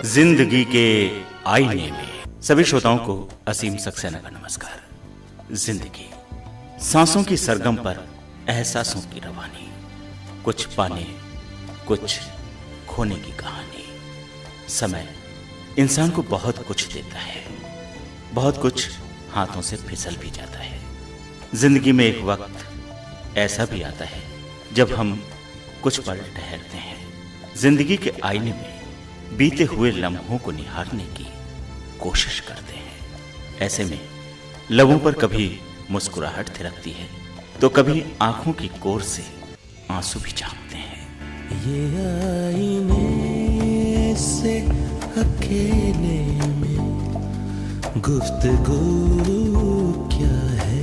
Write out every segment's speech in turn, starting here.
जिंदगी के आईने में सभी श्रोताओं को असीम सक्सेना का नमस्कार। जिंदगी सांसों की सरगम पर एहसासों की रवानी, कुछ पाने कुछ खोने की कहानी। समय इंसान को बहुत कुछ देता है, बहुत कुछ हाथों से फिसल भी जाता है। जिंदगी में एक वक्त ऐसा भी आता है जब हम कुछ पल ठहरते हैं, जिंदगी के आईने में बीते हुए लम्हों को निहारने की कोशिश करते हैं। ऐसे में लबों पर कभी मुस्कुराहट थिरकती है तो कभी आंखों की कोर से आंसू भी झांकते हैं। ये आईने से अकेले में गुफ्तगू क्या है,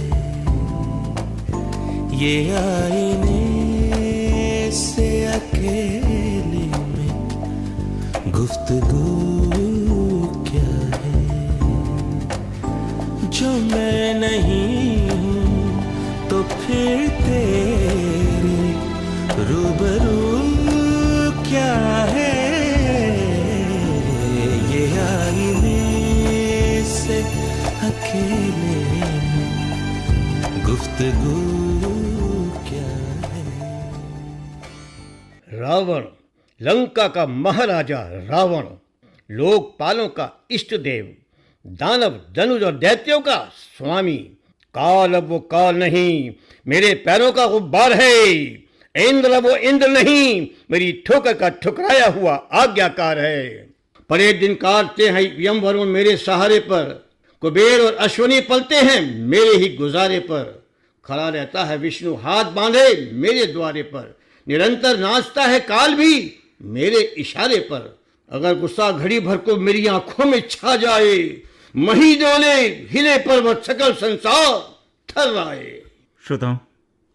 ये आईने से अकेले में गुफ्तगू क्या है, जो मैं नहीं हूँ तो फिर तेरे रूबरू क्या है, ये आईने से अकेले में गुफ्तगू क्या है। रावण, लंका का महाराजा रावण, लोकपालों का इष्ट देव, दानव धनुष और दैत्यों का स्वामी। काल अब वो काल नहीं, मेरे पैरों का गुब्बार है। इंद्र अब वो इंद्र नहीं, मेरी ठोकर का ठुकराया हुआ आज्ञाकार है। परे दिन काटते हैं यम वरुण मेरे सहारे पर, कुबेर और अश्वनी पलते हैं मेरे ही गुजारे पर। खड़ा रहता है विष्णु हाथ बांधे मेरे द्वारे पर, निरंतर नाचता है काल भी मेरे इशारे पर। अगर गुस्सा घड़ी भर को मेरी आंखों में छा जाए, मही डोले हिले पर्वत सकल संसार थर्राए। श्रोताओं,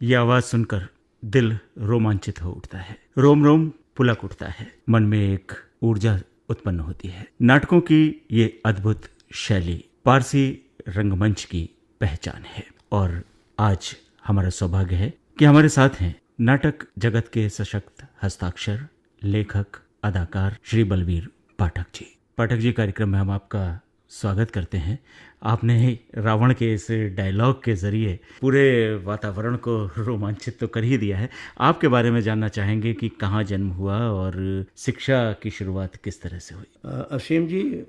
ये आवाज सुनकर दिल रोमांचित हो उठता है, रोम रोम पुलक उठता है, मन में एक ऊर्जा उत्पन्न होती है। नाटकों की ये अद्भुत शैली पारसी रंगमंच की पहचान है और आज हमारा सौभाग्य है कि हमारे साथ हैं नाटक जगत के सशक्त हस्ताक्षर, लेखक, अदाकार श्री बलवीर पाठक जी। पाठक जी, कार्यक्रम में हम आपका स्वागत करते हैं। आपने ही रावण के इस डायलॉग के जरिए पूरे वातावरण को रोमांचित तो कर ही दिया है। आपके बारे में जानना चाहेंगे कि कहाँ जन्म हुआ और शिक्षा की शुरुआत किस तरह से हुई। असीम जी,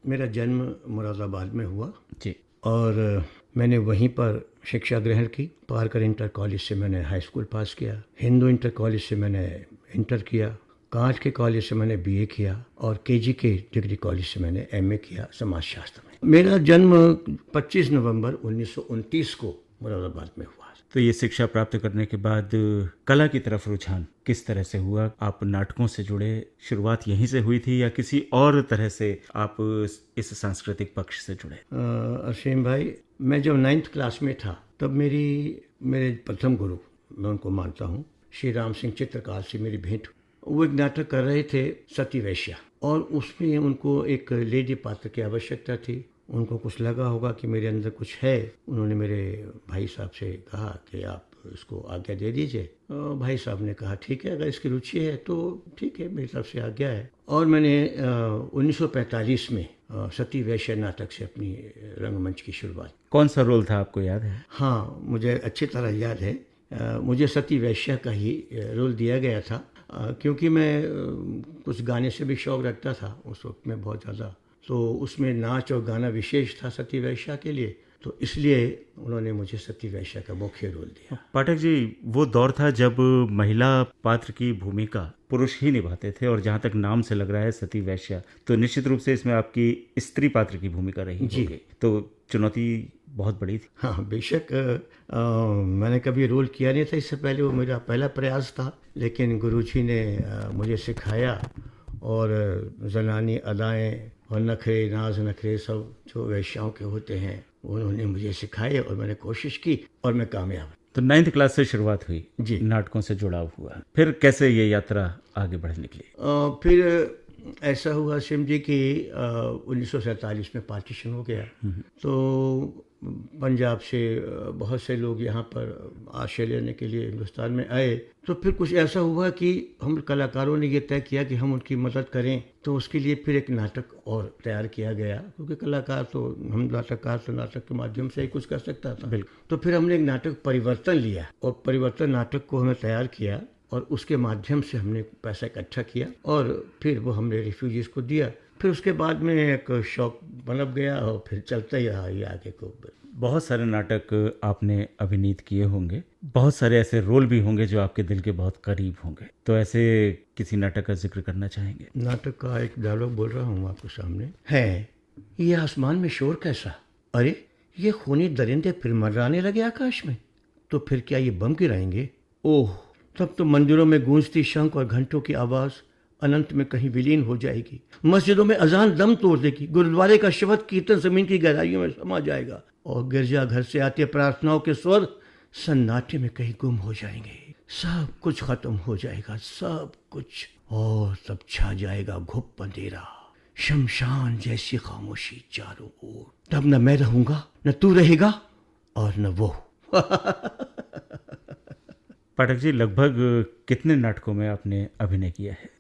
मेरा जन्म मुरादाबाद में हुआ जी, और मैंने वहीं पर शिक्षा ग्रहण की। पारकर इंटर कॉलेज से मैंने हाई स्कूल पास किया, हिंदू इंटर कॉलेज से मैंने इंटर किया, कांच के कॉलेज से मैंने बीए किया और केजी के डिग्री कॉलेज से मैंने एमए किया समाजशास्त्र में। मेरा जन्म 25 नवंबर 1929 को मुरादाबाद में हुआ। तो ये शिक्षा प्राप्त करने के बाद कला की तरफ रुझान किस तरह से हुआ? आप नाटकों से जुड़े, शुरुआत यहीं से हुई थी या किसी और तरह से आप इस सांस्कृतिक पक्ष से जुड़े? असीम भाई, मैं जब 9th क्लास में था तब मेरे प्रथम गुरु, मैं उनको मानता हूँ, श्री राम सिंह चित्रकार से मेरी भेंट। वो एक नाटक कर रहे थे सती वैश्या, और उसमें उनको एक लेडी पात्र की आवश्यकता थी। उनको कुछ लगा होगा कि मेरे अंदर कुछ है। उन्होंने मेरे भाई साहब से कहा कि आप इसको आज्ञा दे दीजिए। भाई साहब ने कहा ठीक है, अगर इसकी रुचि है तो ठीक है, मेरी तरफ से आज्ञा है। और मैंने 1945 में सती वैश्या नाटक से अपनी रंगमंच की शुरुआत। कौन सा रोल था, आपको याद है? हाँ, मुझे अच्छी तरह याद है। मुझे सती वैश्या का ही रोल दिया गया था, क्योंकि मैं कुछ गाने से भी शौक रखता था उस वक्त में बहुत ज़्यादा। तो उसमें नाच और गाना विशेष था सती वैश्या के लिए, तो इसलिए उन्होंने मुझे सती वैश्या का मुख्य रोल दिया। पाठक जी, वो दौर था जब महिला पात्र की भूमिका पुरुष ही निभाते थे, और जहाँ तक नाम से लग रहा है सती वैश्या, तो निश्चित रूप से इसमें आपकी स्त्री पात्र की भूमिका रही होगी। तो चुनौती बहुत बड़ी थी। हाँ, बेशक। मैंने कभी रोल किया नहीं था इससे पहले, वो मेरा पहला प्रयास था, लेकिन गुरुजी ने मुझे सिखाया और जनानी अदाएँ और नखरे, नाज नखरे सब जो वैश्याओं के होते हैं उन्होंने मुझे सिखाए और मैंने कोशिश की और मैं कामयाब। तो 9th क्लास से शुरुआत हुई जी, नाटकों से जुड़ाव हुआ। फिर कैसे ये यात्रा आगे बढ़ निकली? फिर ऐसा हुआ सिम जी कि 1947 में पार्टीशन हो गया, तो पंजाब से बहुत से लोग यहाँ पर आश्रय लेने के लिए हिंदुस्तान में आए। तो फिर कुछ ऐसा हुआ कि हम कलाकारों ने ये तय किया कि हम उनकी मदद करें, तो उसके लिए फिर एक नाटक और तैयार किया गया, क्योंकि कलाकार तो हम नाटककार तो नाटक के माध्यम से ही कुछ कर सकता था। तो फिर हमने एक नाटक परिवर्तन लिया और परिवर्तन नाटक को हमने तैयार किया और उसके माध्यम से हमने पैसा इकट्ठा किया और फिर वो हमने रिफ्यूजीज़ को दिया। फिर उसके बाद में एक शौक बन गया और फिर चलता ही रहा ये आगे को। बहुत सारे नाटक आपने अभिनीत किए होंगे, बहुत सारे ऐसे रोल भी होंगे जो आपके दिल के बहुत करीब होंगे, तो ऐसे किसी नाटक का जिक्र करना चाहेंगे? नाटक का एक डायलॉग बोल रहा हूँ आपके सामने है, ये आसमान में शोर कैसा, अरे ये खूनी दरिंदे फिर मंडराने लगे आकाश में, तो फिर क्या ये बम गिराएंगे? ओह, तब तो मंदिरों में गूंजती शंख और घंटों की आवाज़ अनंत में कहीं विलीन हो जाएगी, मस्जिदों में अजान दम तोड़ देगी, गुरुद्वारे का शब्द कीर्तन जमीन की गहराइयों में समा जाएगा और गिरजा घर से आते प्रार्थनाओं के स्वर सन्नाटे में कहीं गुम हो जाएंगे। सब कुछ खत्म हो जाएगा, सब कुछ, और तब छा जाएगा घुप अंधेरा, शमशान जैसी खामोशी चारों ओर। तब न मैं रहूंगा, न तू रहेगा और न वो। पाठक जी, लगभग कितने नाटकों में आपने अभिनय किया है?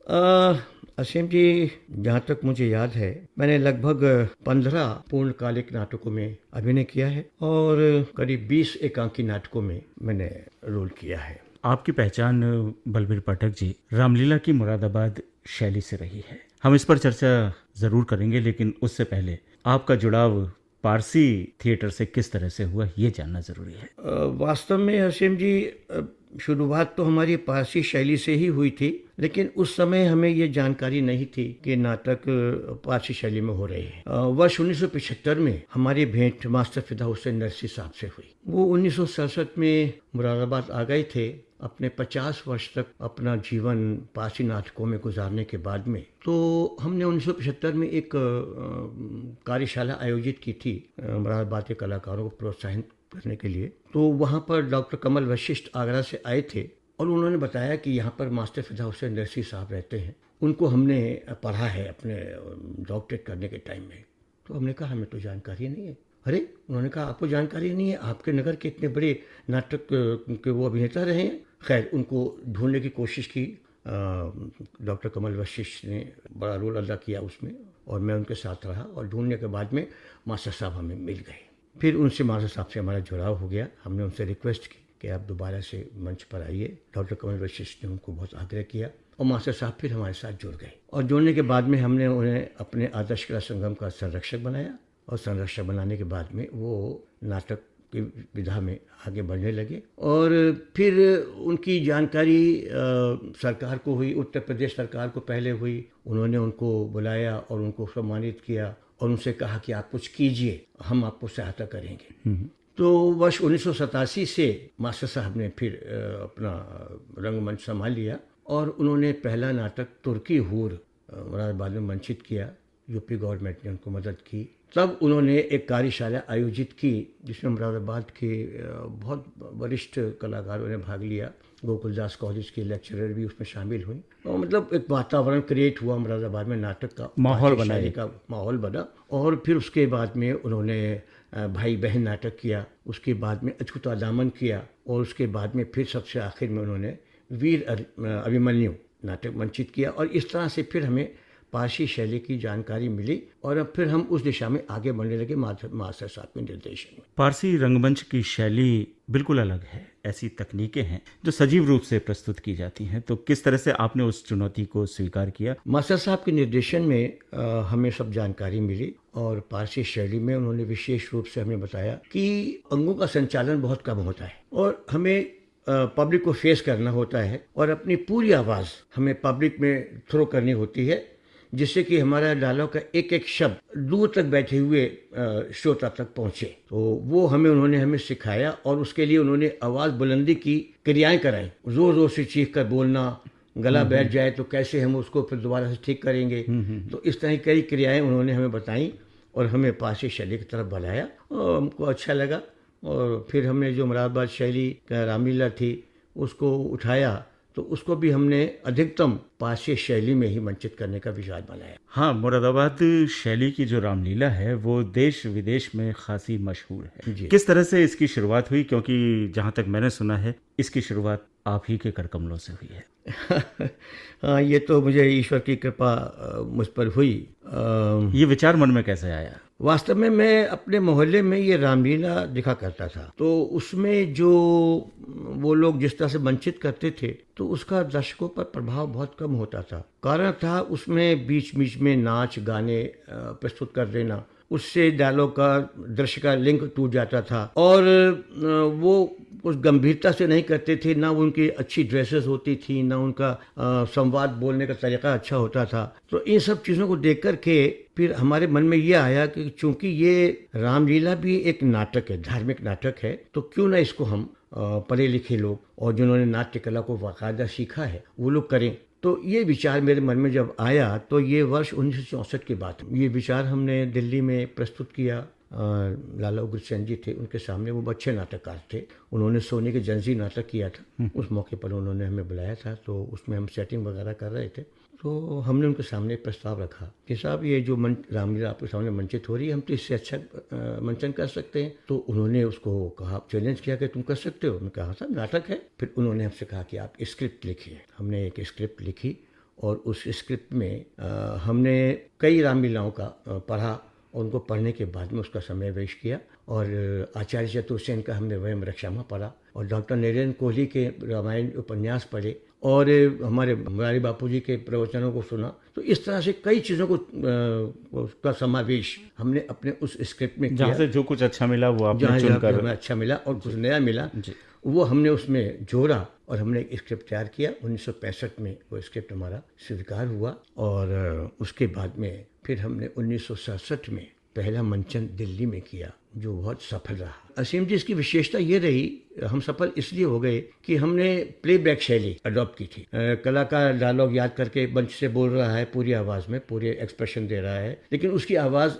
असीम जी, जहाँ तक मुझे याद है मैंने लगभग 15 पूर्णकालिक नाटकों में अभिनय किया है और करीब 20 एकांकी नाटकों में मैंने रोल किया है। आपकी पहचान बलबीर पाठक जी रामलीला की मुरादाबाद शैली से रही है, हम इस पर चर्चा जरूर करेंगे, लेकिन उससे पहले आपका जुड़ाव पारसी थिएटर से किस तरह से हुआ ये जानना जरूरी है। वास्तव में असीम जी, शुरुआत तो हमारी पारसी शैली से ही हुई थी, लेकिन उस समय हमें ये जानकारी नहीं थी कि नाटक पारसी शैली में हो रहे हैं। वर्ष 1975 में हमारी भेंट मास्टर फिदा हुसैन नरसी साहब से हुई। वो 1967 में मुरादाबाद आ गए थे अपने 50 वर्ष तक अपना जीवन पारसी नाटकों में गुजारने के बाद में। तो हमने 1975 में एक कार्यशाला आयोजित की थी मुरादाबाद के कलाकारों को प्रोत्साहित करने के लिए। तो वहाँ पर डॉक्टर कमल वशिष्ठ आगरा से आए थे और उन्होंने बताया कि यहाँ पर मास्टर फिदा हुसैन नरसी साहब रहते हैं, उनको हमने पढ़ा है अपने डॉक्टरेट करने के टाइम में। तो हमने कहा हमें तो जानकारी नहीं है। अरे, उन्होंने कहा आपको जानकारी नहीं है, आपके नगर के इतने बड़े नाटक के वो अभिनेता रहे हैं। खैर, उनको ढूंढने की कोशिश की, डॉक्टर कमल वशिष्ठ ने बड़ा रोल अदा किया उसमें और मैं उनके साथ रहा और ढूंढने के बाद में मास्टर साहब हमें मिल गए। फिर उनसे मास्टर साहब से हमारा जुड़ाव हो गया। हमने उनसे रिक्वेस्ट की कि आप दोबारा से मंच पर आइए। डॉक्टर कमल वशिष्ठ ने उनको बहुत आग्रह किया और मास्टर साहब फिर हमारे साथ जुड़ गए और जुड़ने के बाद में हमने उन्हें अपने आदर्श कला संगम का संरक्षक बनाया और संरक्षक बनाने के बाद में वो नाटक की विधा में आगे बढ़ने लगे और फिर उनकी जानकारी सरकार को हुई, उत्तर प्रदेश सरकार को पहले हुई। उन्होंने उनको बुलाया और उनको सम्मानित किया और उनसे कहा कि आप कुछ कीजिए, हम आपको सहायता करेंगे। तो वर्ष 1987 से मास्टर साहब ने फिर अपना रंगमंच संभाल लिया और उन्होंने पहला नाटक तुर्की हूर मुरादाबाद में मंचित किया। यूपी गवर्नमेंट ने उनको मदद की। तब उन्होंने एक कार्यशाला आयोजित की जिसमें मुरादाबाद के बहुत वरिष्ठ कलाकारों ने भाग लिया। गोकुलदास कॉलेज के लेक्चरर भी उसमें शामिल हुए और मतलब एक वातावरण क्रिएट हुआ मुरादाबाद में, नाटक का माहौल बना। और फिर उसके बाद में उन्होंने भाई बहन नाटक किया, उसके बाद में अछूता दामन किया और उसके बाद में फिर सबसे आखिर में उन्होंने वीर अभिमन्यु नाटक मंचित किया। और इस तरह से फिर हमें पारसी शैली की जानकारी मिली और अब फिर हम उस दिशा में आगे बढ़ने लगे मास्टर साहब के निर्देशन में। पारसी रंगमंच की शैली बिल्कुल अलग है, ऐसी तकनीकें हैं जो सजीव रूप से प्रस्तुत की जाती हैं, तो किस तरह से आपने उस चुनौती को स्वीकार किया? मास्टर साहब के निर्देशन में हमें सब जानकारी मिली और पारसी शैली में उन्होंने विशेष रूप से हमें बताया कि अंगों का संचालन बहुत कम होता है और हमें पब्लिक को फेस करना होता है और अपनी पूरी आवाज़ हमें पब्लिक में थ्रो करनी होती है, जिससे कि हमारा डायलॉग का एक एक शब्द दूर तक बैठे हुए श्रोता तक पहुंचे। तो वो उन्होंने हमें सिखाया और उसके लिए उन्होंने आवाज़ बुलंदी की क्रियाएं कराई। जोर जोर से चीख कर बोलना, गला बैठ जाए तो कैसे हम उसको फिर दोबारा से ठीक करेंगे। तो इस तरह की कई क्रियाएं उन्होंने हमें बताई और हमें पारसी शैली की तरफ बढ़ाया और हमको अच्छा लगा। और फिर हमने जो मुरादाबाद शैली का रामलीला थी उसको उठाया तो उसको भी हमने अधिकतम पारसी शैली में ही मंचित करने का विचार बनाया। हाँ, मुरादाबाद शैली की जो रामलीला है वो देश विदेश में खासी मशहूर है। जी। किस तरह से इसकी शुरुआत हुई, क्योंकि जहाँ तक मैंने सुना है इसकी शुरुआत आप ही के करकमलों से हुई है। हाँ, ये तो मुझे ईश्वर की कृपा मुझ पर हुई। ये विचार मन में कैसे आया? वास्तव में मैं अपने मोहल्ले में ये रामलीला दिखा करता था, तो उसमें जो वो लोग जिस तरह से वंचित करते थे तो उसका दर्शकों पर प्रभाव बहुत कम होता था। कारण था उसमें बीच बीच में नाच गाने प्रस्तुत कर देना, उससे डायलॉग का दृश्य का लिंक टूट जाता था और वो उस गंभीरता से नहीं करते थे, ना उनकी अच्छी ड्रेसेस होती थी, ना उनका संवाद बोलने का तरीका अच्छा होता था। तो इन सब चीज़ों को देख कर के फिर हमारे मन में ये आया कि चूंकि ये रामलीला भी एक नाटक है, धार्मिक नाटक है, तो क्यों ना इसको हम पढ़े लिखे लोग और जिन्होंने नाट्य कला को बाकायदा सीखा है वो लोग करें। तो ये विचार मेरे मन में जब आया तो ये वर्ष 1964 की बात है। ये विचार हमने दिल्ली में प्रस्तुत किया। लाला उग्रसेन जी थे, उनके सामने वो अच्छे नाटककार थे, उन्होंने सोने के जंजीर नाटक किया था। उस मौके पर उन्होंने हमें बुलाया था, तो उसमें हम सेटिंग वगैरह कर रहे थे। तो हमने उनके सामने प्रस्ताव रखा कि साहब ये जो रामलीला आपके सामने मंचित हो रही है, हम तो इससे अच्छा मंचन कर सकते हैं। तो उन्होंने उसको कहा, चैलेंज किया कि तुम कर सकते हो। मैंने कहा साहब नाटक है। फिर उन्होंने हमसे कहा कि आप स्क्रिप्ट लिखिए। हमने एक स्क्रिप्ट लिखी और उस स्क्रिप्ट में हमने कई रामलीलाओं का पढ़ा और उनको पढ़ने के बाद में उसका समय वेस्ट किया। और आचार्य चतुर्सेन का हमने वयम रक्षामा पढ़ा और डॉक्टर नरेंद्र कोहली के रामायण उपन्यास पढ़े और हमारे मुरारी बापू जी के प्रवचनों को सुना। तो इस तरह से कई चीज़ों को उसका समावेश हमने अपने उस स्क्रिप्ट में किया। जहाँ से जो कुछ अच्छा मिला वो आपने चुनकर, हमें अच्छा मिला और कुछ नया मिला वो हमने उसमें जोड़ा और हमने एक स्क्रिप्ट तैयार किया। 1965 में वो स्क्रिप्ट हमारा स्वीकार हुआ और उसके बाद में फिर हमने 1967 में पहला मंचन दिल्ली में किया, जो बहुत सफल रहा। असीम जी, इसकी विशेषता ये रही, हम सफल इसलिए हो गए कि हमने प्लेबैक शैली अडॉप्ट की थी। कलाकार डायलॉग याद करके मंच से बोल रहा है पूरी आवाज़ में, पूरे एक्सप्रेशन दे रहा है, लेकिन उसकी आवाज़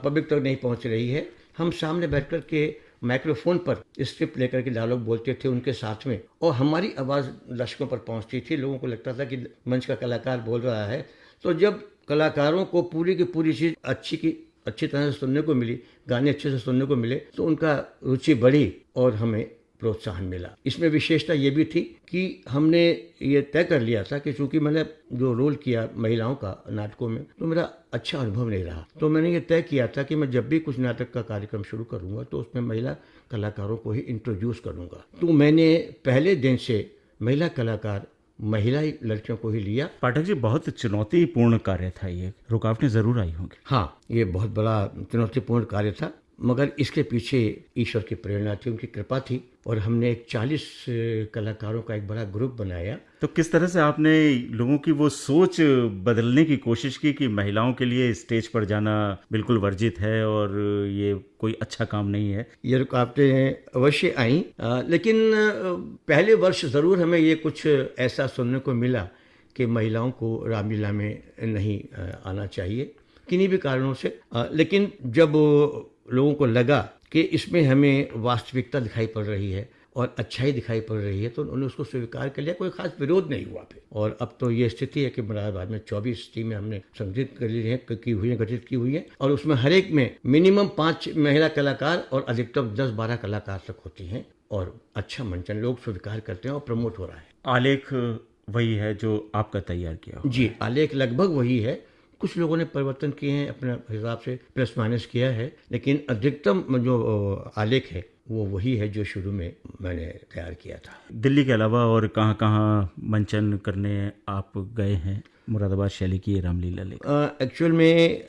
पब्लिक तक नहीं पहुंच रही है। हम सामने बैठ कर के माइक्रोफोन पर स्क्रिप्ट लेकर के डायलॉग बोलते थे उनके साथ में और हमारी आवाज़ दर्शकों पर पहुंचती थी। लोगों को लगता था कि मंच का कलाकार बोल रहा है। तो जब कलाकारों को पूरी की पूरी चीज़ अच्छी तरह से सुनने को मिली, गाने अच्छे से सुनने को मिले, तो उनका रुचि बढ़ी और हमें प्रोत्साहन मिला। इसमें विशेषता ये भी थी कि हमने ये तय कर लिया था कि चूंकि मैंने जो रोल किया महिलाओं का नाटकों में, तो मेरा अच्छा अनुभव नहीं रहा। तो मैंने ये तय किया था कि मैं जब भी कुछ नाटक का कार्यक्रम शुरू करूँगा तो उसमें महिला कलाकारों को ही इंट्रोड्यूस करूँगा। तो मैंने पहले दिन से महिला कलाकार, महिला लड़कियों को ही लिया। पाठक जी, बहुत चुनौतीपूर्ण कार्य था ये, रुकावटें जरूर आई होंगी। हाँ, ये बहुत बड़ा चुनौतीपूर्ण कार्य था, मगर इसके पीछे ईश्वर की प्रेरणा थी, उनकी कृपा थी और हमने एक 40 कलाकारों का एक बड़ा ग्रुप बनाया। तो किस तरह से आपने लोगों की वो सोच बदलने की कोशिश की कि महिलाओं के लिए स्टेज पर जाना बिल्कुल वर्जित है और ये कोई अच्छा काम नहीं है? ये रुकावटें अवश्य आई, लेकिन पहले वर्ष ज़रूर हमें ये कुछ ऐसा सुनने को मिला कि महिलाओं को रामलीला में नहीं आना चाहिए किन्हीं भी कारणों से। लेकिन जब लोगों को लगा कि इसमें हमें वास्तविकता दिखाई पड़ रही है और अच्छाई दिखाई पड़ रही है, तो उन्होंने उसको स्वीकार कर लिया। कोई खास विरोध नहीं हुआ फिर। और अब तो ये स्थिति है कि मुरादाबाद में 24 टीमें हमने संगठित कर ली हैं, गठित की हुई है और उसमें हर एक में मिनिमम 5 महिला कलाकार और अधिकतम 10-12 कलाकार तक होती हैं और अच्छा मंचन लोग स्वीकार करते हैं और प्रमोट हो रहा है। आलेख वही है जो आपका तैयार किया हुआ? जी, आलेख लगभग वही है। कुछ लोगों ने परिवर्तन किए हैं, अपने हिसाब से प्लस माइनस किया है, लेकिन अधिकतम जो आलेख है वो वही है जो शुरू में मैंने तैयार किया था। दिल्ली के अलावा और कहाँ कहाँ मंचन करने आप गए हैं मुरादाबाद शैली की ये रामलीला लेकर? एक्चुअल में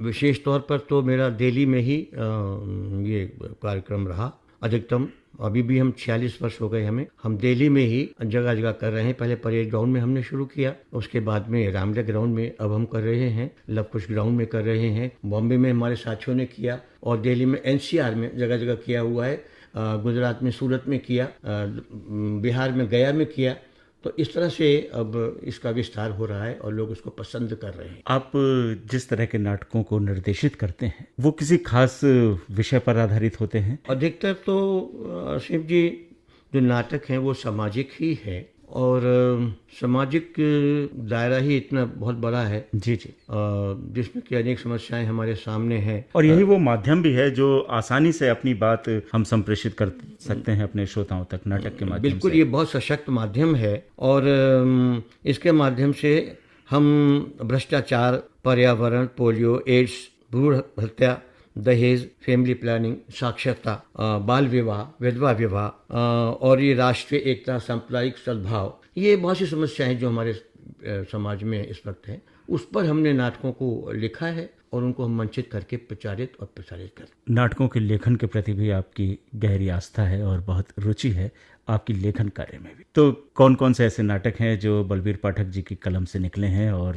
विशेष तौर पर तो मेरा दिल्ली में ही ये कार्यक्रम रहा अधिकतम। अभी भी हम 46 वर्ष हो गए हमें, हम दिल्ली में ही जगह जगह कर रहे हैं। पहले परेड ग्राउंड में हमने शुरू किया, उसके बाद में रामलीला ग्राउंड में अब हम कर रहे हैं, लवकुश ग्राउंड में कर रहे हैं, बॉम्बे में हमारे साथियों ने किया और दिल्ली में NCR में जगह जगह किया हुआ है, गुजरात में सूरत में किया, बिहार में गया में किया। तो इस तरह से अब इसका विस्तार हो रहा है और लोग इसको पसंद कर रहे हैं। आप जिस तरह के नाटकों को निर्देशित करते हैं वो किसी खास विषय पर आधारित होते हैं? अधिकतर तो शिव जी जो नाटक हैं वो सामाजिक ही है और सामाजिक दायरा ही इतना बहुत बड़ा है जी जी। जिसमें कि अनेक समस्याएं हमारे सामने हैं। और यही वो माध्यम भी है जो आसानी से अपनी बात हम संप्रेषित कर सकते हैं अपने श्रोताओं तक नाटक के माध्यम बिल्कुल, से। ये बहुत सशक्त माध्यम है और इसके माध्यम से हम भ्रष्टाचार, पर्यावरण, पोलियो, एड्स, भ्रूण हत्या, दहेज, फैमिली प्लानिंग, साक्षरता, बाल विवाह, विधवा विवाह और ये राष्ट्रीय एकता, सांप्रदायिक सद्भाव, ये बहुत सी समस्याएं जो हमारे समाज में इस वक्त हैं, उस पर हमने नाटकों को लिखा है और उनको हम मंचित करके प्रचारित और प्रसारित करते। नाटकों के लेखन के प्रति भी आपकी गहरी आस्था है और बहुत रुचि है आपकी लेखन कार्य में भी। तो कौन कौन से ऐसे नाटक हैं जो बलबीर पाठक जी की कलम से निकले हैं और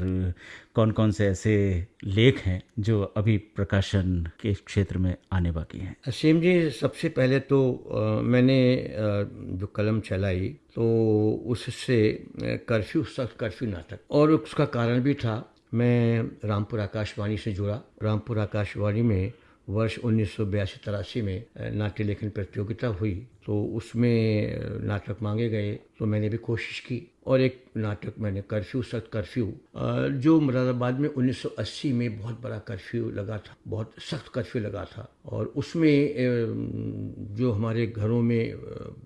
कौन कौन से ऐसे लेख हैं जो अभी प्रकाशन के क्षेत्र में आने बाकी हैं? असीम जी, सबसे पहले तो मैंने जो कलम चलाई तो उससे कर्फ्यू, सख्त कर्फ्यू नाटक, और उसका कारण भी था, मैं रामपुर आकाशवाणी से जुड़ा। रामपुर आकाशवाणी में वर्ष 1982-83 में नाट्य लेखन प्रतियोगिता हुई, तो उसमें नाटक मांगे गए, तो मैंने भी कोशिश की और एक नाटक मैंने कर्फ्यू, सख्त कर्फ्यू, जो मुरादाबाद में 1980 में बहुत बड़ा कर्फ्यू लगा था, बहुत सख्त कर्फ्यू लगा था, और उसमें जो हमारे घरों में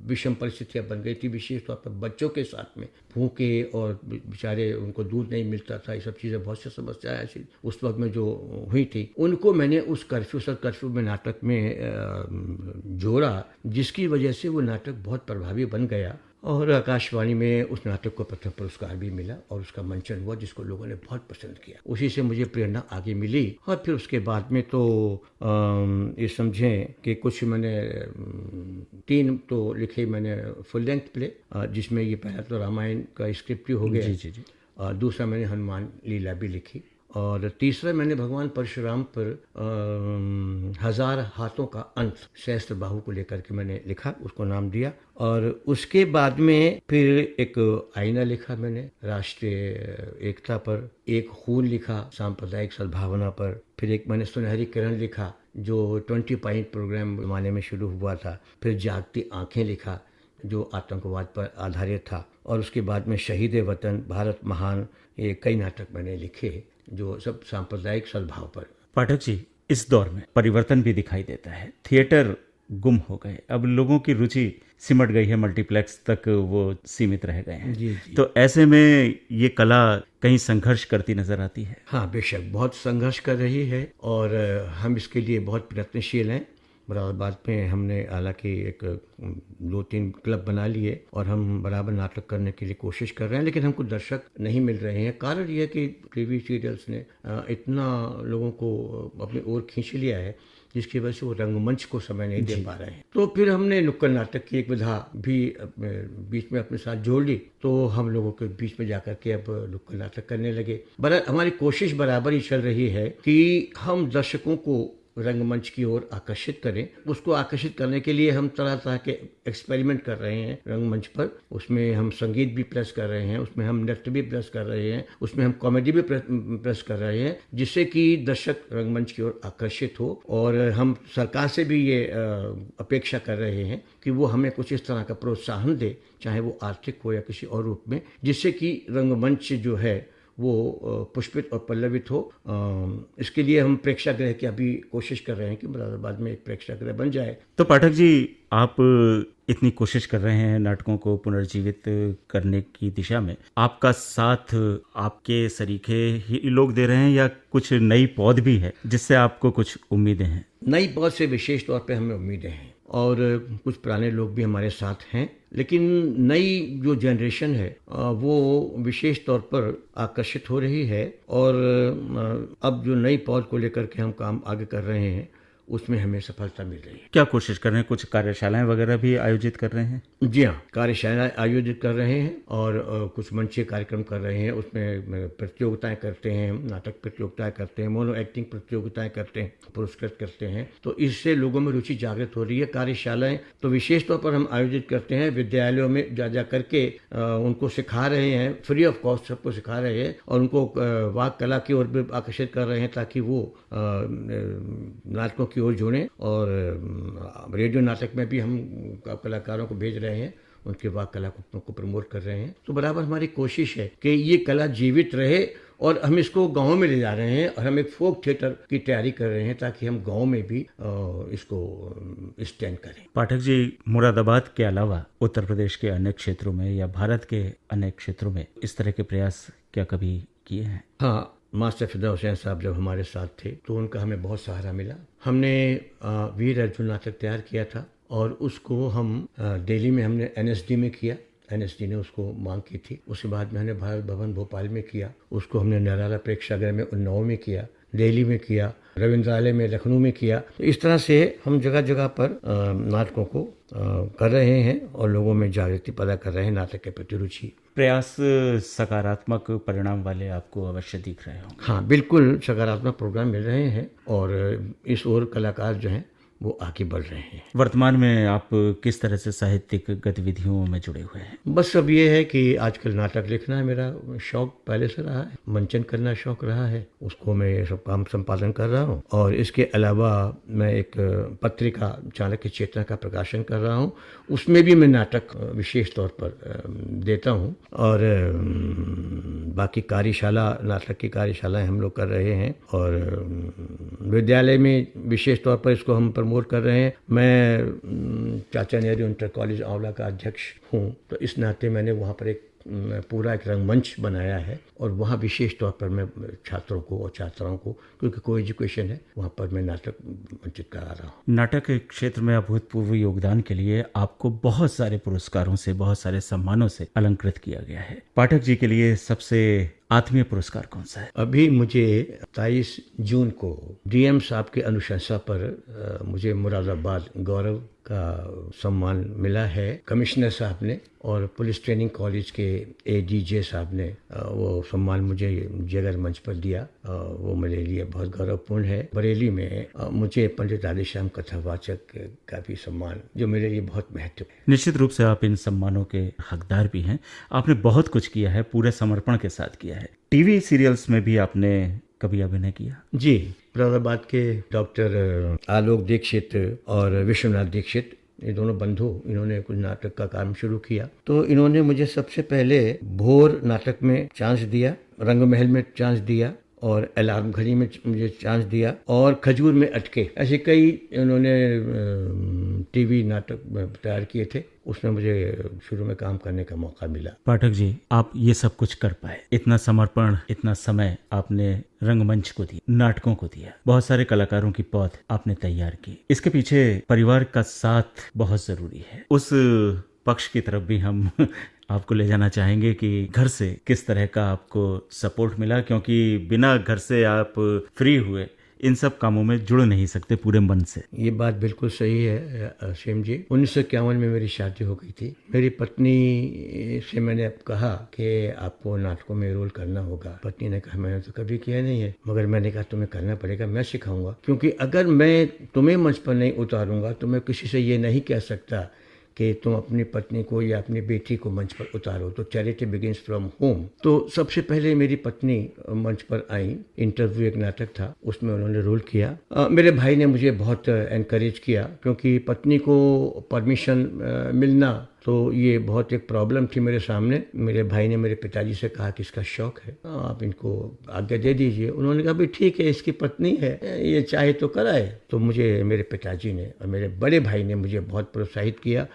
विषम परिस्थितियाँ बन गई थी, विशेष तौर पर बच्चों के साथ में, भूखे और बेचारे उनको दूध नहीं मिलता था, ये सब चीज़ें, बहुत सी समस्याएं ऐसी उस वक्त में जो हुई थी, उनको मैंने उस कर्फ्यू, सख्त कर्फ्यू में नाटक में जोड़ा, जिसकी वजह से वो नाटक बहुत प्रभावी बन गया और आकाशवाणी में उस नाटक को प्रथम पुरस्कार भी मिला और उसका मंचन हुआ, जिसको लोगों ने बहुत पसंद किया। उसी से मुझे प्रेरणा आगे मिली और फिर उसके बाद में तो ये समझें कि कुछ मैंने 3 तो लिखे मैंने फुल लेंथ प्ले, जिसमें ये पहला तो रामायण का स्क्रिप्ट ही हो गया। जी जी जी। दूसरा मैंने हनुमान लीला भी लिखी और तीसरा मैंने भगवान परशुराम पर 1000 हाथों का अंत, सहस्त्र बाहु को लेकर के मैंने लिखा, उसको नाम दिया। और उसके बाद में फिर एक आईना लिखा मैंने राष्ट्रीय एकता पर, एक खून लिखा सांप्रदायिक सद्भावना पर, फिर एक मैंने सुनहरी किरण लिखा जो 20 पॉइंट प्रोग्राम जमाने में शुरू हुआ था, फिर जागती आंखें लिखा जो आतंकवाद पर आधारित था, और उसके बाद में शहीद वतन, भारत महान, ये कई नाटक मैंने लिखे जो सब सांप्रदायिक सद्भाव पर। पाठक जी, इस दौर में परिवर्तन भी दिखाई देता है, थिएटर गुम हो गए, अब लोगों की रुचि सिमट गई है, मल्टीप्लेक्स तक वो सीमित रह गए हैं। जी जी। तो ऐसे में ये कला कहीं संघर्ष करती नजर आती है? हाँ, बेशक बहुत संघर्ष कर रही है और हम इसके लिए बहुत प्रयत्नशील हैं। मुरादाबाद में हमने हालांकि एक 2-3 क्लब बना लिए और हम बराबर नाटक करने के लिए कोशिश कर रहे हैं, लेकिन हमको दर्शक नहीं मिल रहे हैं। कारण यह है कि टीवी सीरियल्स ने इतना लोगों को अपनी ओर खींच लिया है, जिसकी वजह से वो रंगमंच को समय नहीं दे पा रहे हैं। तो फिर हमने नुक्कड़ नाटक की एक विधा भी बीच में अपने साथ जोड़ ली, तो हम लोगों के बीच में जाकर के अब नुक्कड़ नाटक करने लगे। हमारी कोशिश बराबर ही चल रही है कि हम दर्शकों को रंगमंच की ओर आकर्षित करें। उसको आकर्षित करने के लिए हम तरह तरह के एक्सपेरिमेंट कर रहे हैं रंगमंच पर। उसमें हम संगीत भी प्लस कर रहे हैं, उसमें हम नृत्य भी प्लस कर रहे हैं, उसमें हम कॉमेडी भी प्लस कर रहे हैं, जिससे कि दर्शक रंगमंच की ओर आकर्षित हो। और हम सरकार से भी ये अपेक्षा कर रहे हैं कि वो हमें कुछ इस तरह का प्रोत्साहन दे, चाहे वो आर्थिक हो या किसी और रूप में, जिससे कि रंगमंच जो है वो पुष्पित और पल्लवित हो। इसके लिए हम प्रेक्षागृह की अभी कोशिश कर रहे हैं कि मुरादाबाद में एक प्रेक्षागृह बन जाए। तो पाठक जी, आप इतनी कोशिश कर रहे हैं नाटकों को पुनर्जीवित करने की दिशा में, आपका साथ आपके सरीखे ही लोग दे रहे हैं या कुछ नई पौध भी है जिससे आपको कुछ उम्मीदें हैं? नई पौध से विशेष तौर पे हमें उम्मीदें हैं और कुछ पुराने लोग भी हमारे साथ हैं, लेकिन नई जो जनरेशन है वो विशेष तौर पर आकर्षित हो रही है। और अब जो नई पौध को लेकर के हम काम आगे कर रहे हैं, उसमें हमें सफलता मिल रही है। क्या कोशिश कर रहे हैं? कुछ कार्यशालाएं वगैरह भी आयोजित कर रहे हैं? जी हाँ, कार्यशालाएं आयोजित कर रहे हैं और कुछ मंचीय कार्यक्रम कर रहे हैं। उसमें प्रतियोगिताएं करते हैं, नाटक प्रतियोगिताएं करते हैं, मोनो एक्टिंग प्रतियोगिताएं करते हैं, पुरस्कृत करते हैं। तो इससे लोगों में रुचि जागृत हो रही है। कार्यशालाएं तो विशेष तौर पर हम आयोजित करते हैं, विद्यालयों में जा करके उनको सिखा रहे हैं, फ्री ऑफ कॉस्ट सबको सिखा रहे हैं और उनको वाक कला की ओर भी आकर्षित कर रहे हैं, ताकि वो नाटकों की ओर जुड़ें। और रेडियो नाटक में भी हम कलाकारों को भेज रहे हैं, उनकी वाक कला को प्रमोट कर रहे हैं। तो बराबर हमारी कोशिश है कि ये कला जीवित रहे और हम इसको गाँव में ले जा रहे हैं और हम एक फोक थिएटर की तैयारी कर रहे हैं ताकि हम गाँव में भी इसको स्टैंड करें। पाठक जी, मुरादाबाद के अलावा उत्तर प्रदेश के अन्य क्षेत्रों में या भारत के अन्य क्षेत्रों में इस तरह के प्रयास क्या कभी किए हैं? हाँ, मास्टर फिदा हुसैन साहब जब हमारे साथ थे तो उनका हमें बहुत सहारा मिला। हमने वीर अर्जुन नाटक तैयार किया था और उसको हम दिल्ली में हमने NSD में किया। NSD ने उसको मांग की थी। उसके बाद में हमने भारत भवन भोपाल में किया, उसको हमने निराला प्रेक्षागृह में उन्नाव में किया, दिल्ली में किया, रविंद्रालय में लखनऊ में किया। तो इस तरह से हम जगह जगह पर नाटकों को कर रहे हैं और लोगों में जागृति पैदा कर रहे हैं नाटक के प्रति रुचि। प्रयास सकारात्मक परिणाम वाले आपको अवश्य दिख रहे होंगे। हाँ, बिल्कुल सकारात्मक प्रोग्राम मिल रहे हैं और इस ओर कलाकार जो हैं वो आगे बढ़ रहे हैं। वर्तमान में आप किस तरह से साहित्यिक गतिविधियों में जुड़े हुए हैं? बस अब ये है कि आजकल नाटक लिखना है मेरा शौक पहले से रहा है, मंचन करना शौक रहा है, उसको मैं सब काम संपादन कर रहा हूँ। और इसके अलावा मैं एक पत्रिका चाणक्य चेतना का प्रकाशन कर रहा हूँ, उसमें भी मैं नाटक विशेष तौर पर देता हूँ। और बाकी कार्यशाला, नाटक की कार्यशालाएँ हम लोग कर रहे हैं और विद्यालय में विशेष तौर पर इसको हम प्रमोट कर रहे हैं। मैं चाचा नेहरू इंटर कॉलेज आंवला का अध्यक्ष हूँ, तो इस नाते मैंने वहाँ पर एक पूरा एक रंगमंच बनाया है और वहाँ विशेष तौर पर मैं छात्रों को और छात्राओं को, क्योंकि को एजुकेशन है, वहाँ पर मैं नाटक मंचित करा रहा हूँ। नाटक के क्षेत्र में अभूतपूर्व योगदान के लिए आपको बहुत सारे पुरस्कारों से, बहुत सारे सम्मानों से अलंकृत किया गया है। पाठक जी के लिए सबसे आत्मीय पुरस्कार कौन सा है? अभी मुझे 23 जून को DM साहब के अनुशंसा पर मुझे मुरादाबाद गौरव का सम्मान मिला है कमिश्नर साहब ने, और पुलिस ट्रेनिंग कॉलेज के ADJ साहब ने वो सम्मान मुझे जगर मंच पर दिया। वो मेरे लिए बहुत गौरवपूर्ण है। बरेली में मुझे पंडित राधेश्याम कथावाचक का भी सम्मान, जो मेरे लिए बहुत महत्व है। निश्चित रूप से आप इन सम्मानों के हकदार भी हैं। आपने बहुत कुछ किया है, पूरे समर्पण के साथ किया है। टीवी सीरियल्स में भी आपने कभी अभिनय किया? जी, मुरादाबाद के डॉक्टर आलोक दीक्षित और विश्वनाथ दीक्षित, ये दोनों बंधु, इन्होंने कुछ नाटक का काम शुरू किया। तो इन्होंने मुझे सबसे पहले भोर नाटक में चांस दिया, रंगमहल में चांस दिया और अलार्म घड़ी में मुझे चांस दिया और खजूर में अटके, ऐसे कई इन्होंने टीवी नाटक तैयार किए थे। उसमें मुझे शुरू में काम करने का मौका मिला। पाठक जी, आप ये सब कुछ कर पाए, इतना समर्पण, इतना समय आपने रंगमंच को दिया, नाटकों को दिया, बहुत सारे कलाकारों की पौध आपने तैयार की। इसके पीछे परिवार का साथ बहुत जरूरी है। उस पक्ष की तरफ भी हम आपको ले जाना चाहेंगे कि घर से किस तरह का आपको सपोर्ट मिला, क्योंकि बिना घर से आप फ्री हुए इन सब कामों में जुड़ नहीं सकते पूरे मन से। ये बात बिल्कुल सही है असीम जी। 1951 में मेरी शादी हो गई थी। मेरी पत्नी से मैंने कहा कि आपको नाटकों में रोल करना होगा। पत्नी ने कहा मैंने तो कभी किया नहीं है, मगर मैंने कहा तुम्हें करना पड़ेगा, मैं सिखाऊंगा, क्योंकि अगर मैं तुम्हें मंच पर नहीं उतारूंगा तो मैं किसी से ये नहीं कह सकता कि तुम अपनी पत्नी को या अपनी बेटी को मंच पर उतारो। तो चैरिटी बिगिंस फ्रॉम होम। तो सबसे पहले मेरी पत्नी मंच पर आई। इंटरव्यू एक नाटक था, उसमें उन्होंने रोल किया। मेरे भाई ने मुझे बहुत एनकरेज किया, क्योंकि पत्नी को परमिशन मिलना तो ये बहुत एक प्रॉब्लम थी मेरे सामने। मेरे भाई ने मेरे पिताजी से कहा कि इसका शौक है, आप इनको आज्ञा दे दीजिए। उन्होंने कहा भाई ठीक है, इसकी पत्नी है, ये चाहे तो कराए। तो मुझे मेरे पिताजी ने और मेरे बड़े भाई ने मुझे बहुत प्रोत्साहित किया।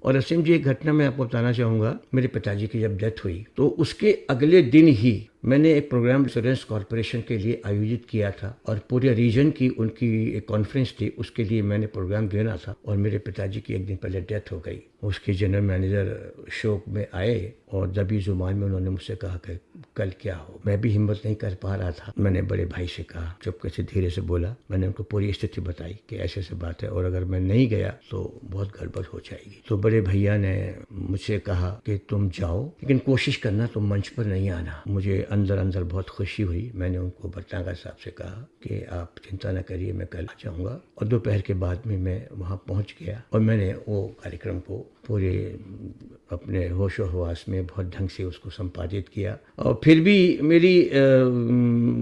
और असीम जी, एक घटना मैं आपको बताना चाहूँगा। मेरे पिताजी की जब डेथ हुई तो उसके अगले दिन ही मैंने एक प्रोग्राम इंश्योरेंस कॉरपोरेशन के लिए आयोजित किया था और पूरे रीजन की उनकी एक कॉन्फ्रेंस थी, उसके लिए मैंने प्रोग्राम देना था। और मेरे पिताजी की एक दिन पहले डेथ हो गई। उसके जनरल मैनेजर शोक में आए और दबी जुबान में उन्होंने मुझसे कहा कि कल क्या हो। मैं भी हिम्मत नहीं कर पा रहा था। मैंने बड़े भाई से कहा, चुपके से धीरे से बोला। मैंने उनको पूरी स्थिति बताई कि ऐसे ऐसे बात है और अगर मैं नहीं गया तो बहुत गड़बड़ हो जाएगी। तो बड़े भैया ने मुझसे कहा कि तुम जाओ, लेकिन कोशिश करना तुम मंच पर नहीं आना। मुझे अंदर अंदर बहुत खुशी हुई। मैंने उनको बट्टागा साहब से कहा कि आप चिंता न करिए, मैं कल आ जाऊँगा। और दोपहर के बाद में मैं वहाँ पहुँच गया और मैंने वो कार्यक्रम को पूरे अपने होशो हवास में बहुत ढंग से उसको संपादित किया। और फिर भी मेरी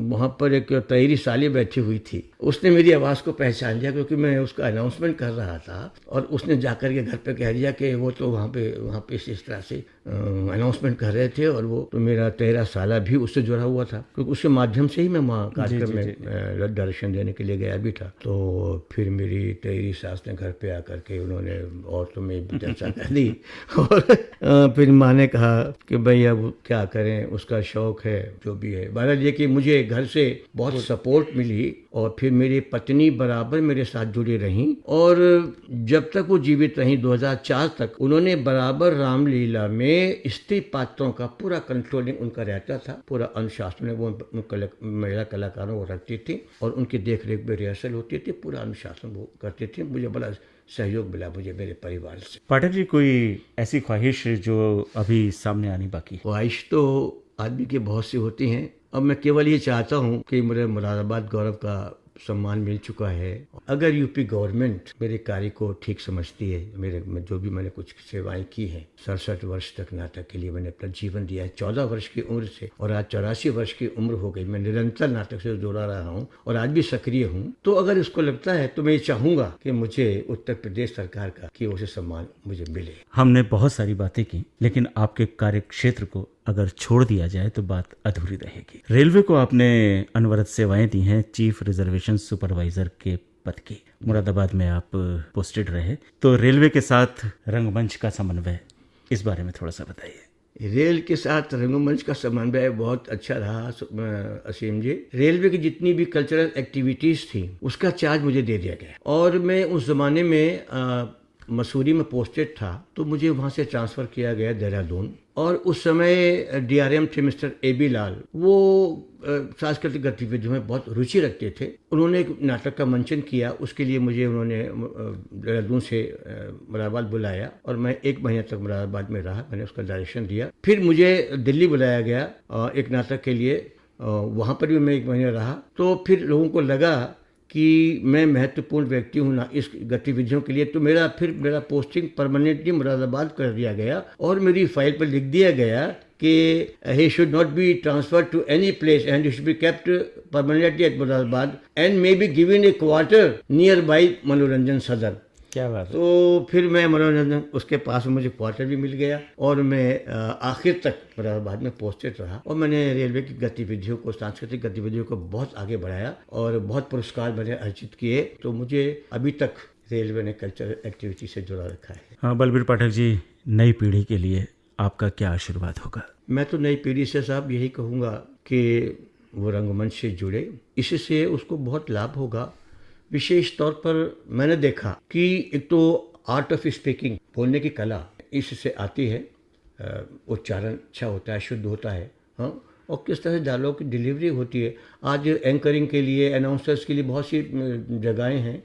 वहाँ पर एक तैरी साली बैठी हुई थी, उसने मेरी आवाज़ को पहचान लिया क्योंकि मैं उसका अनाउंसमेंट कर रहा था, और उसने जाकर के घर पे कह दिया कि वो तो वहाँ पे इस तरह से अनाउंसमेंट कर रहे थे, और वो तो मेरा तैरा साला भी उससे जुड़ा हुआ था क्योंकि उसके माध्यम से ही मैं वहाँ कार्यक्रम में दर्शन देने के लिए गया भी था। तो फिर मेरी तैरी सास ने घर पे आकर के उन्होंने औरतों में भी चर्चा कर दी, और फिर माँ ने कहा कि भाई अब क्या करें, उसका शौक है जो भी है। बहरहाल ये कि मुझे घर से बहुत सपोर्ट मिली, और फिर मेरी पत्नी बराबर मेरे साथ जुड़ी रहीं, और जब तक वो जीवित रहीं 2004 तक उन्होंने बराबर रामलीला में स्त्री पात्रों का पूरा कंट्रोलिंग उनका रहता था, पूरा अनुशासन में वो महिला कलाकारों को रखती थी, और उनकी देख रेख में रिहर्सल होती थी, पूरा अनुशासन वो करती थी। मुझे बड़ा सहयोग मिला मुझे मेरे परिवार से। पाठक जी, कोई ऐसी ख्वाहिश जो अभी सामने आनी बाकी? ख्वाहिश तो आदमी की बहुत सी होती हैं। अब मैं केवल ये चाहता हूँ कि मुझे मुरादाबाद गौरव का सम्मान मिल चुका है। अगर यूपी गवर्नमेंट मेरे कार्य को ठीक समझती है, मेरे जो भी मैंने कुछ सेवाएं की हैं, 67 वर्ष तक नाटक के लिए मैंने अपना जीवन दिया है, 14 वर्ष की उम्र से, और आज 84 वर्ष की उम्र हो गई। मैं निरंतर नाटक से जुड़ा रहा हूँ और आज भी सक्रिय हूँ। तो अगर इसको लगता है तो मैं ये चाहूँगा कि मुझे उत्तर प्रदेश सरकार का की ओर से सम्मान मुझे मिले। हमने बहुत सारी बातें की, लेकिन आपके कार्य क्षेत्र को अगर छोड़ दिया जाए तो बात अधूरी रहेगी। रेलवे को आपने अनवरत सेवाएं दी हैं, चीफ रिजर्वेशन सुपरवाइजर के पद की। मुरादाबाद में आप पोस्टेड रहे, तो रेलवे के साथ रंगमंच का समन्वय, इस बारे में थोड़ा सा बताइए। रेल के साथ रंगमंच का समन्वय बहुत अच्छा रहा असीम जी। रेलवे की जितनी भी कल्चरल एक्टिविटीज़ थी उसका चार्ज मुझे दे दिया गया, और मैं उस ज़माने में मसूरी में पोस्टेड था, तो मुझे वहाँ से ट्रांसफ़र किया गया देहरादून। और उस समय DRM थे मिस्टर AB लाल, वो सांस्कृतिक गतिविधियों में बहुत रुचि रखते थे। उन्होंने एक नाटक का मंचन किया, उसके लिए मुझे उन्होंने देहरादून से मुरादाबाद बुलाया, और मैं 1 महीने तक मुरादाबाद में रहा, मैंने उसका डायरेक्शन दिया। फिर मुझे दिल्ली बुलाया गया एक नाटक के लिए, वहाँ पर भी मैं 1 महीने रहा। तो फिर लोगों को लगा कि मैं महत्वपूर्ण व्यक्ति हूँ ना इस गतिविधियों के लिए, तो मेरा पोस्टिंग परमानेंटली मुरादाबाद कर दिया गया, और मेरी फाइल पर लिख दिया गया कि he should not be transferred to any place and he should be kept permanently at Moradabad and may be given a quarter nearby मनोरंजन सदन। क्या बात है। तो फिर मैं मनोरंजन उसके पास मुझे क्वार्टर भी मिल गया, और मैं आखिर तक मुरादाबाद में पोस्टेड रहा, और मैंने रेलवे की गतिविधियों को, सांस्कृतिक गतिविधियों को बहुत आगे बढ़ाया, और बहुत पुरस्कार मैंने अर्जित किए। तो मुझे अभी तक रेलवे ने कल्चरल एक्टिविटी से जुड़ा रखा है। हाँ बलबीर पाठक जी, नई पीढ़ी के लिए आपका क्या आशीर्वाद होगा? मैं तो नई पीढ़ी से साहब यही कहूँगा कि वो रंगमंच से जुड़े, इससे उसको बहुत लाभ होगा। विशेष तौर पर मैंने देखा कि एक तो आर्ट ऑफ स्पीकिंग, बोलने की कला, इससे आती है, उच्चारण अच्छा होता है, शुद्ध होता है, हाँ, और किस तरह से डायलॉग की डिलीवरी होती है। आज एंकरिंग के लिए, अनाउंसर्स के लिए बहुत सी जगहें हैं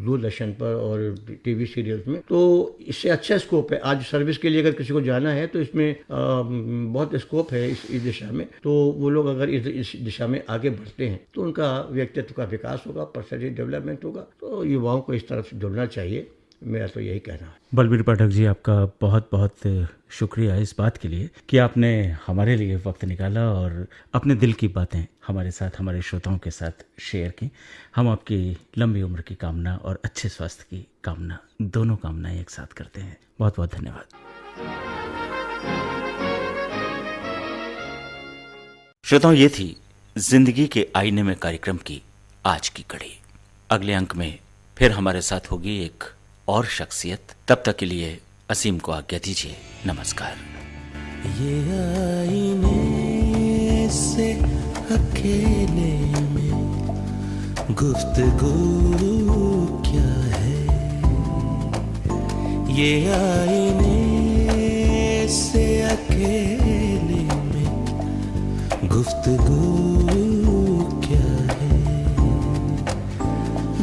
दूरदर्शन पर और टीवी सीरियल्स में, तो इससे अच्छा स्कोप है। आज सर्विस के लिए अगर किसी को जाना है तो इसमें बहुत स्कोप है इस दिशा में। तो वो लोग अगर इस दिशा में आगे बढ़ते हैं तो उनका व्यक्तित्व का विकास होगा, पर्सनैलिटी डेवलपमेंट होगा। तो युवाओं को इस तरफ से जुड़ना चाहिए, मेरा तो यही कहना है। बलबीर पाठक जी, आपका बहुत बहुत शुक्रिया इस बात के लिए कि आपने हमारे लिए वक्त निकाला और अपने दिल की बातें हमारे साथ, हमारे श्रोताओं के साथ शेयर की। हम आपकी लंबी उम्र की कामना और अच्छे स्वास्थ्य की कामना, दोनों कामनाएं एक साथ करते हैं। बहुत बहुत धन्यवाद। श्रोताओं, ये थी जिंदगी के आईने में कार्यक्रम की आज की कड़ी। अगले अंक में फिर हमारे साथ होगी एक और शख्सियत। तब तक के लिए असीम को आज्ञा दीजिए। नमस्कार। ये आईने से अकेले में गुफ्तगू क्या है, ये आईने से अकेले में गुफ्तगू क्या है,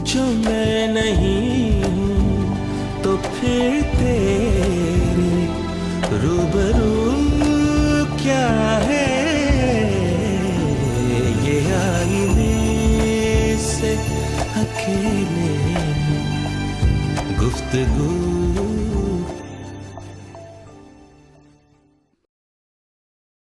जो मैं नहीं हूँ तो फिर तेरे रूबरू क्या है, ये आईने से अकेले में गुफ्तगू